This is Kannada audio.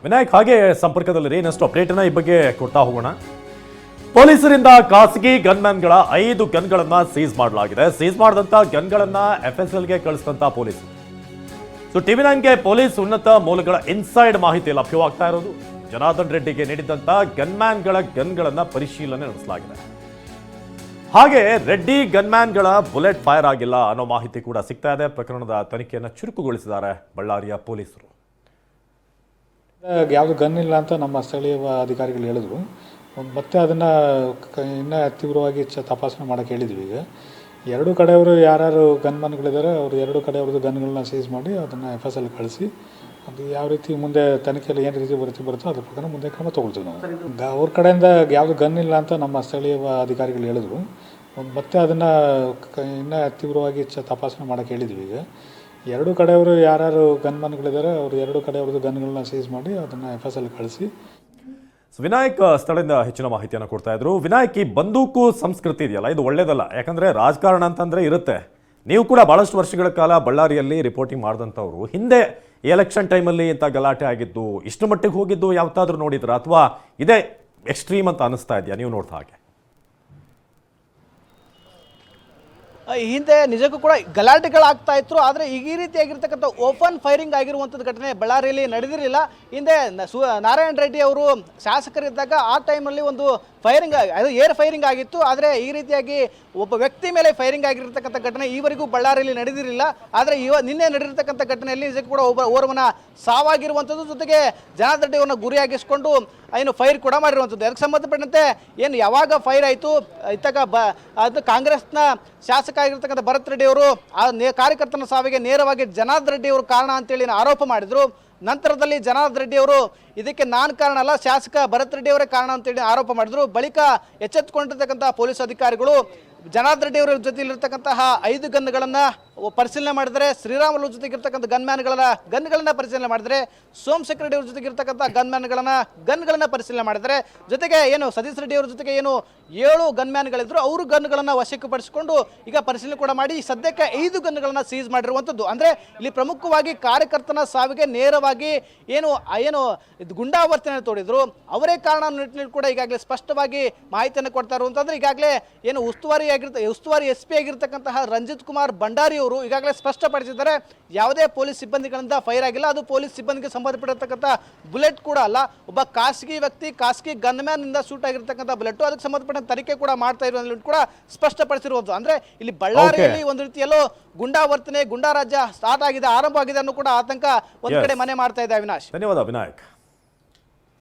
ವಿನಾಯಕ್ ಹಾಗೆ ಸಂಪರ್ಕದಲ್ಲಿ ಇನ್ನಷ್ಟು ಅಪ್ಡೇಟ್ನ ಈ ಬಗ್ಗೆ ಕೊಡ್ತಾ ಹೋಗೋಣ. ಪೊಲೀಸರಿಂದ ಖಾಸಗಿ ಗನ್ಮ್ಯಾನ್ಗಳ 5 ಗನ್ಗಳನ್ನ ಸೀಸ್ ಮಾಡಲಾಗಿದೆ. ಸೀಸ್ ಮಾಡಿದಂತ ಗನ್ಗಳನ್ನ FSLಗೆ ಕಳಿಸಿದಂತ ಪೊಲೀಸರು. ಸೊ TV9ಗೆ ಪೊಲೀಸ್ ಉನ್ನತ ಮೂಲಗಳ ಇನ್ಸೈಡ್ ಮಾಹಿತಿ ಲಭ್ಯವಾಗ್ತಾ ಇರೋದು. ಜನಾರ್ದನ್ ರೆಡ್ಡಿಗೆ ನೀಡಿದಂತ ಗನ್ಮ್ಯಾನ್ಗಳ ಗನ್ಗಳನ್ನ ಪರಿಶೀಲನೆ ನಡೆಸಲಾಗಿದೆ. ಹಾಗೆ ರೆಡ್ಡಿ ಗನ್ಮ್ಯಾನ್ಗಳ ಬುಲೆಟ್ ಫೈರ್ ಆಗಿಲ್ಲ ಅನ್ನೋ ಮಾಹಿತಿ ಕೂಡ ಸಿಗ್ತಾ ಇದೆ. ಪ್ರಕರಣದ ತನಿಖೆಯನ್ನು ಚುರುಕುಗೊಳಿಸಿದ್ದಾರೆ ಬಳ್ಳಾರಿಯ ಪೊಲೀಸರು. ಯಾವುದು ಗನ್ ಇಲ್ಲ ಅಂತ ನಮ್ಮ ಸ್ಥಳೀಯ ಅಧಿಕಾರಿಗಳು ಹೇಳಿದ್ರು. ಮತ್ತೆ ಅದನ್ನು ಇನ್ನೂ ತೀವ್ರವಾಗಿ ತಪಾಸಣೆ ಮಾಡೋಕ್ಕೆ ಹೇಳಿದ್ವಿ. ಈಗ ಎರಡೂ ಕಡೆಯವರು ಯಾರ್ಯಾರು ಗನ್ಮನ್ಗಳಿದ್ದಾರೆ ಅವರು ಎರಡೂ ಕಡೆಯವ್ರದ್ದು ಗನ್ಗಳನ್ನ ಸೀಸ್ ಮಾಡಿ ಅದನ್ನು FSL ಕಳಿಸಿ ಅದು ಯಾವ ರೀತಿ ಮುಂದೆ ತನಿಖೆಯಲ್ಲಿ ಏನು ರೀತಿ ಬರುತ್ತೋ ಅದ್ರ ಪ್ರಕಾರ ಮುಂದೆ ಕ್ರಮ ತೊಗೊಳ್ತೀವಿ ನಾವು. ಅವ್ರ ಕಡೆಯಿಂದ ಯಾವುದು ಗನ್ ಇಲ್ಲ ಅಂತ ನಮ್ಮ ಸ್ಥಳೀಯ ಅಧಿಕಾರಿಗಳು ಹೇಳಿದ್ರು. ಮತ್ತೆ ಅದನ್ನು ಇನ್ನೂ ತೀವ್ರವಾಗಿ ತಪಾಸಣೆ ಮಾಡೋಕ್ಕೆ ಹೇಳಿದ್ವಿ. ಈಗ ಎರಡೂ ಕಡೆಯವರು ಯಾರ್ಯಾರು ಗನ್ಮನ್ಗಳಿದ್ದಾರೆ ಅವರು ಎರಡೂ ಕಡೆಯವ್ರದ್ದು ಗನ್ಗಳನ್ನ ಸೀಸ್ ಮಾಡಿ ಅದನ್ನು FSL ಕಳಿಸಿ. ವಿನಾಯಕ್ ಸ್ಥಳದಿಂದ ಹೆಚ್ಚಿನ ಮಾಹಿತಿಯನ್ನು ಕೊಡ್ತಾ ಇದ್ರು. ವಿನಾಯಕ್, ಈ ಬಂದೂಕು ಸಂಸ್ಕೃತಿ ಇದೆಯಲ್ಲ, ಇದು ಒಳ್ಳೇದಲ್ಲ. ಯಾಕಂದ್ರೆ ರಾಜಕಾರಣ ಅಂತಂದ್ರೆ ಇರುತ್ತೆ. ನೀವು ಕೂಡ ಬಹಳಷ್ಟು ವರ್ಷಗಳ ಕಾಲ ಬಳ್ಳಾರಿಯಲ್ಲಿ ರಿಪೋರ್ಟಿಂಗ್ ಮಾಡಿದಂಥವ್ರು. ಹಿಂದೆ ಎಲೆಕ್ಷನ್ ಟೈಮಲ್ಲಿ ಇಂಥ ಗಲಾಟೆ ಆಗಿದ್ದು ಇಷ್ಟು ಮಟ್ಟಿಗೆ ಹೋಗಿದ್ದು ಯಾವತ್ತಾದ್ರೂ ನೋಡಿದ್ರ, ಅಥವಾ ಇದೇ ಎಕ್ಸ್ಟ್ರೀಮ್ ಅಂತ ಅನಿಸ್ತಾ ಇದೆಯಾ ನೀವು ನೋಡ್ತಾ ಹಾಗೆ? ಹಿಂದೆ ನಿಜಕ್ಕೂ ಕೂಡ ಗಲಾಟೆಗಳಾಗ್ತಾ ಇತ್ತು. ಆದರೆ ಈ ರೀತಿಯಾಗಿರ್ತಕ್ಕಂಥ ಓಪನ್ ಫೈರಿಂಗ್ ಆಗಿರುವಂಥದ್ದು ಘಟನೆ ಬಳ್ಳಾರಿಯಲ್ಲಿ ನಡೆದಿರಲಿಲ್ಲ. ಹಿಂದೆ ನಾರಾಯಣ ರೆಡ್ಡಿ ಅವರು ಶಾಸಕರಿದ್ದಾಗ ಆ ಟೈಮಲ್ಲಿ ಒಂದು ಫೈರಿಂಗ್, ಅದು ಏರ್ ಫೈರಿಂಗ್ ಆಗಿತ್ತು. ಆದರೆ ಈ ರೀತಿಯಾಗಿ ಒಬ್ಬ ವ್ಯಕ್ತಿ ಮೇಲೆ ಫೈರಿಂಗ್ ಆಗಿರ್ತಕ್ಕಂಥ ಘಟನೆ ಈವರೆಗೂ ಬಳ್ಳಾರಿಯಲ್ಲಿ ನಡೆದಿರಲಿಲ್ಲ. ಆದರೆ ನಿನ್ನೆ ನಡೆದಿರ್ತಕ್ಕಂಥ ಘಟನೆಯಲ್ಲಿ ನಿಜಕ್ಕೂ ಕೂಡ ಓರ್ವನ ಸಾವಾಗಿರುವಂಥದ್ದು, ಜೊತೆಗೆ ಜನಾರ್ದನ್ ರೆಡ್ಡಿ ಅವ್ರನ್ನ ಗುರಿಯಾಗಿಸ್ಕೊಂಡು ಏನು ಫೈರ್ ಕೂಡ ಮಾಡಿರುವಂಥದ್ದು. ಅದಕ್ಕೆ ಸಂಬಂಧಪಟ್ಟಂತೆ ಏನು ಯಾವಾಗ ಫೈರ್ ಆಯಿತು, ಇತ್ತಾಗ ಅದು ಕಾಂಗ್ರೆಸ್ನ ಶಾಸಕ ಆಗಿರ್ತಕ್ಕಂಥ ಭರತ್ ರೆಡ್ಡಿ ಅವರು ಆ ಕಾರ್ಯಕರ್ತನ ಸಾವಿಗೆ ನೇರವಾಗಿ ಜನಾರ್ದನ್ ರೆಡ್ಡಿ ಅವರು ಕಾರಣ ಅಂತೇಳಿ ಆರೋಪ ಮಾಡಿದರು. ನಂತರದಲ್ಲಿ ಜನಾರ್ದನ್ ರೆಡ್ಡಿ ಅವರು ಇದಕ್ಕೆ ನಾನು ಕಾರಣ ಅಲ್ಲ, ಶಾಸಕ ಭರತ್ ರೆಡ್ಡಿ ಅವರೇ ಕಾರಣ ಅಂತೇಳಿ ಆರೋಪ ಮಾಡಿದ್ರು. ಬಳಿಕ ಎಚ್ಚೆತ್ತುಕೊಂಡಿರ್ತಕ್ಕಂಥ ಪೊಲೀಸ್ ಅಧಿಕಾರಿಗಳು ಜನಾರ್ದನ್ ರೆಡ್ಡಿ ಅವರ ಜೊತೆಲಿರ್ತಕ್ಕಂತಹ 5 ಗನ್ಗಳನ್ನು ಪರಿಶೀಲನೆ ಮಾಡಿದರೆ, ಶ್ರೀರಾಮುಲು ಜೊತೆಗಿರ್ತಕ್ಕಂಥ ಗನ್ಗಳನ್ನ ಪರಿಶೀಲನೆ ಮಾಡಿದರೆ, ಸೋಮಶೇಖರ್ ರೆಡ್ಡಿ ಅವ್ರ ಜೊತೆಗಿರ್ತಕ್ಕಂಥ ಗನ್ಗಳನ್ನು ಪರಿಶೀಲನೆ ಮಾಡಿದರೆ, ಜೊತೆಗೆ ಏನು ಸತೀಶ್ ರೆಡ್ಡಿ ಅವ್ರ ಜೊತೆಗೆ ಏನು 7 ಗನ್ಮ್ಯಾನ್ಗಳಿದ್ರು ಅವರು ಗನ್ಗಳನ್ನು ವಶಕ್ಕೆ ಪಡಿಸಿಕೊಂಡು ಈಗ ಪರಿಶೀಲನೆ ಕೂಡ ಮಾಡಿ ಸದ್ಯಕ್ಕೆ 5 ಗನ್ಗಳನ್ನು ಸೀಸ್ ಮಾಡಿರುವಂಥದ್ದು. ಅಂದರೆ ಇಲ್ಲಿ ಪ್ರಮುಖವಾಗಿ ಕಾರ್ಯಕರ್ತನ ಸಾವಿಗೆ ನೇರವಾಗಿ ಏನು ಇದು ಗುಂಡಾವರ್ತನೆ ತೋಡಿದ್ರು ಅವರೇ ಕಾರಣ ನಿಟ್ಟಿನಲ್ಲಿ ಕೂಡ ಈಗಾಗಲೇ ಸ್ಪಷ್ಟವಾಗಿ ಮಾಹಿತಿಯನ್ನು ಕೊಡ್ತಾ ಇರುವಂತಂದ್ರೆ, ಈಗಾಗಲೇ ಏನು ಉಸ್ತುವಾರಿ SP ಆಗಿರ್ತಕ್ಕಂತಹ ರಂಜಿತ್ ಕುಮಾರ್ ಭಂಡಾರಿ ಅವರು ಈಗಾಗಲೇ ಸ್ಪಷ್ಟಪಡಿಸಿದ್ದಾರೆ, ಯಾವುದೇ ಪೊಲೀಸ್ ಸಿಬ್ಬಂದಿಗಳಿಂದ ಫೈರ್ ಆಗಿಲ್ಲ, ಅದು ಪೊಲೀಸ್ ಸಿಬ್ಬಂದಿಗೆ ಸಂಬಂಧಪಟ್ಟಿರ್ತಕ್ಕಂಥ ಬುಲೆಟ್ ಕೂಡ ಅಲ್ಲ, ಒಬ್ಬ ಖಾಸಗಿ ವ್ಯಕ್ತಿ ಖಾಸಗಿ ಗನ್ಮ್ಯಾನ್ ಇಂದ ಶೂಟ್ ಆಗಿರ್ತಕ್ಕಂಥ ಬುಲೆಟ್, ಅದಕ್ಕೆ ಸಂಬಂಧಪಟ್ಟ ತನಿಖೆ ಕೂಡ ಮಾಡ್ತಾ ಇರೋದ್ರಲ್ಲಿ ಕೂಡ ಸ್ಪಷ್ಟಪಡಿಸಿರುವುದು. ಅಂದ್ರೆ ಇಲ್ಲಿ ಬಳ್ಳಾರಿಯಲ್ಲಿ ಒಂದು ರೀತಿಯಲ್ಲೂ ಗುಂಡಾವರ್ತನೆ, ಗುಂಡಾ ರಾಜ್ಯ ಸ್ಟಾರ್ಟ್ ಆಗಿದೆ, ಆರಂಭ ಆಗಿದೆ ಅನ್ನೋ ಕೂಡ ಆತಂಕ ಒಂದ್ ಕಡೆ ಮನೆ ಮಾಡ್ತಾ ಇದೆ. ಅವಿನಾಶ್, ಧನ್ಯವಾದ ವಿನಾಯಕ್.